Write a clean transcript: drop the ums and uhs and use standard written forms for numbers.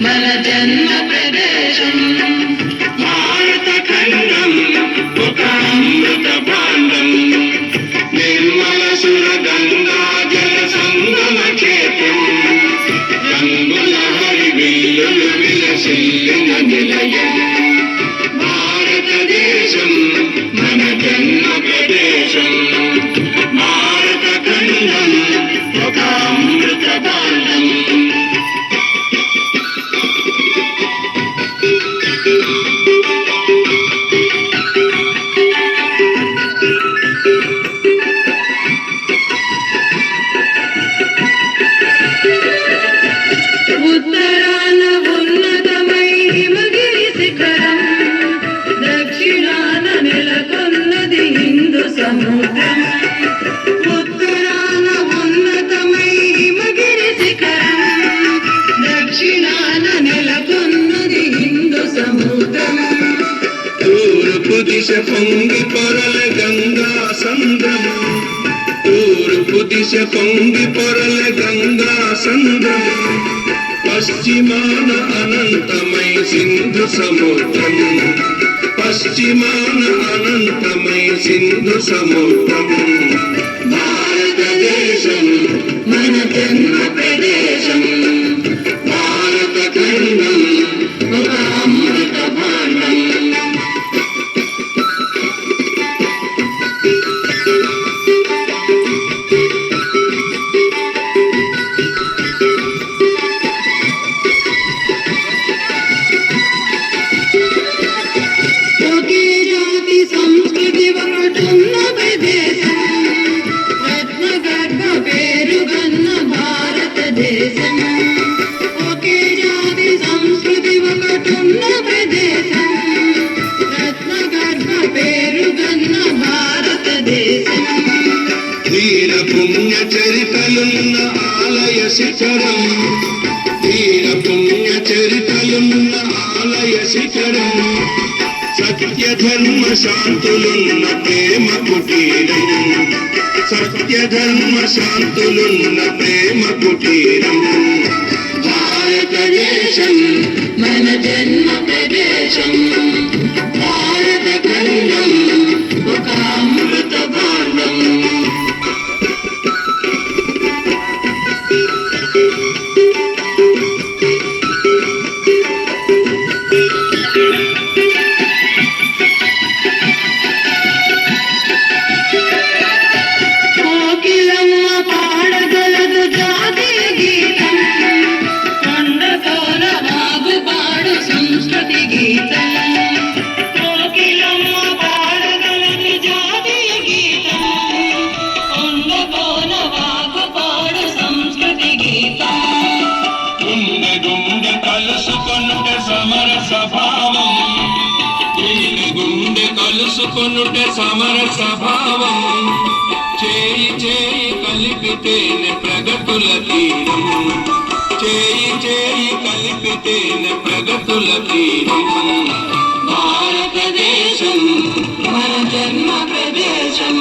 మన జన్మ ప్రదేశం భారత ఖండం ఒక అమృత భాండం నిర్మల సుర గంగా జల సంగమ క్షేత్రం రంగుల హరివిల్లులు విలసిల్లిన నిలయం భారతదేశం మన జన్మ ప్రదేశం భారత ఖండం ఒక అమృత భాండం ఉత్తరాన ఉన్నతమై హిమగిరి శిఖరం దక్షిణాన నెలకొన్నది హిందూ సముద్రం ఉత్తరాన ఉన్నతమై హిమగిరి శిఖరం దక్షిణాన నెలకొన్నది హిందూ సముద్రం తూర్పు దిశ పొంగి పొరల గంగా సంద్రం తూర్పు దిశ పొంగి పొరల గంగా సంద్రం పశ్చిమాన అనంతమై సింధు సముద్రం పశ్చిమాన అనంతమై సింధు సముద్రం భారతదేశం మన జన్మ ప్రదేశం భారత ఖండం ఒక అమృత భాండం ఒకే జాతి సంస్కృతి ఒకటున్న ప్రదేశం రత్నగర్భ పేరుగన్న భారతదేశం వీర పుణ్య చరితలున్న ఆలయ శిఖరం వీర పుణ్య చరితలున్న ఆలయ శిఖరం సత్య ధర్మ శాంతులున్న ప్రేమ కుటీరం సత్య ధర్మ శాంతులున్న ప్రేమ కుటీరం భారతదేశం మన జన్మ ప్రదేశం భారత ఖండం ఒక అమృత భాండం కలుసుకొనుటే సమర స్వభావం చేయి చేయి కలిపితేనే ప్రగతుల తీరం చేయి చేయి కలిపితేనే ప్రగతుల తీరం భారతదేశం మన జన్మ ప్రదేశం